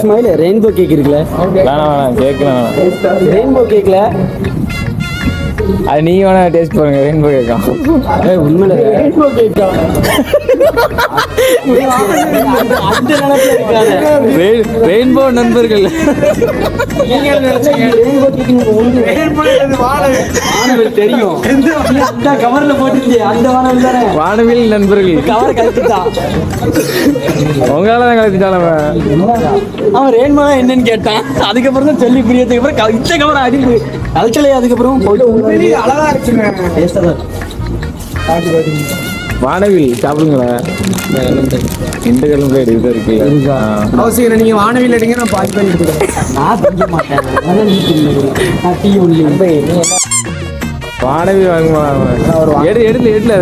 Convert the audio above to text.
Smile rainbow cake இருக்குல்ல, வேணாம் கேட்கலாம். ரெயின்போ கேக்ல அது நீங்க வேணா டேஸ்ட் பண்ணுங்க. ரெயின்போ கேட்கலாம். உண்மையில ரெயின்போ கேக்கா அந்த நினைப்புல இருக்காத. ரெயின்போ நண்பர்கள் ரெயின்போ கேக் வானவில் தெரியும். அந்த கவர்ல போட்டுருந்தே அந்த வானவில் தானே. வானவில் நண்பர்கள் கவர் கழிச்சுட்டான். உங்களால தான் கலத்திட்டாலும் அவன் ரெயின்போ என்னன்னு கேட்டான். அதுக்கப்புறம் தான் சொல்லி புரியதுக்கு அப்புறம் இந்த கவர் அடிப்பு கழிச்சலையே. அதுக்கப்புறம் அழகா இருக்குங்க. வானவில் சாப்பிடுங்களேன். இந்த கிழமை இது இருக்கு. அவசியம் நீங்க வானவில் எடுங்க, நான் பாதி பண்ணி எடுத்துக்கிறேன். நான் திங்க மாட்டேன். நான் டீ ஒன்லி. வானவில் வாங்குமா? எடுல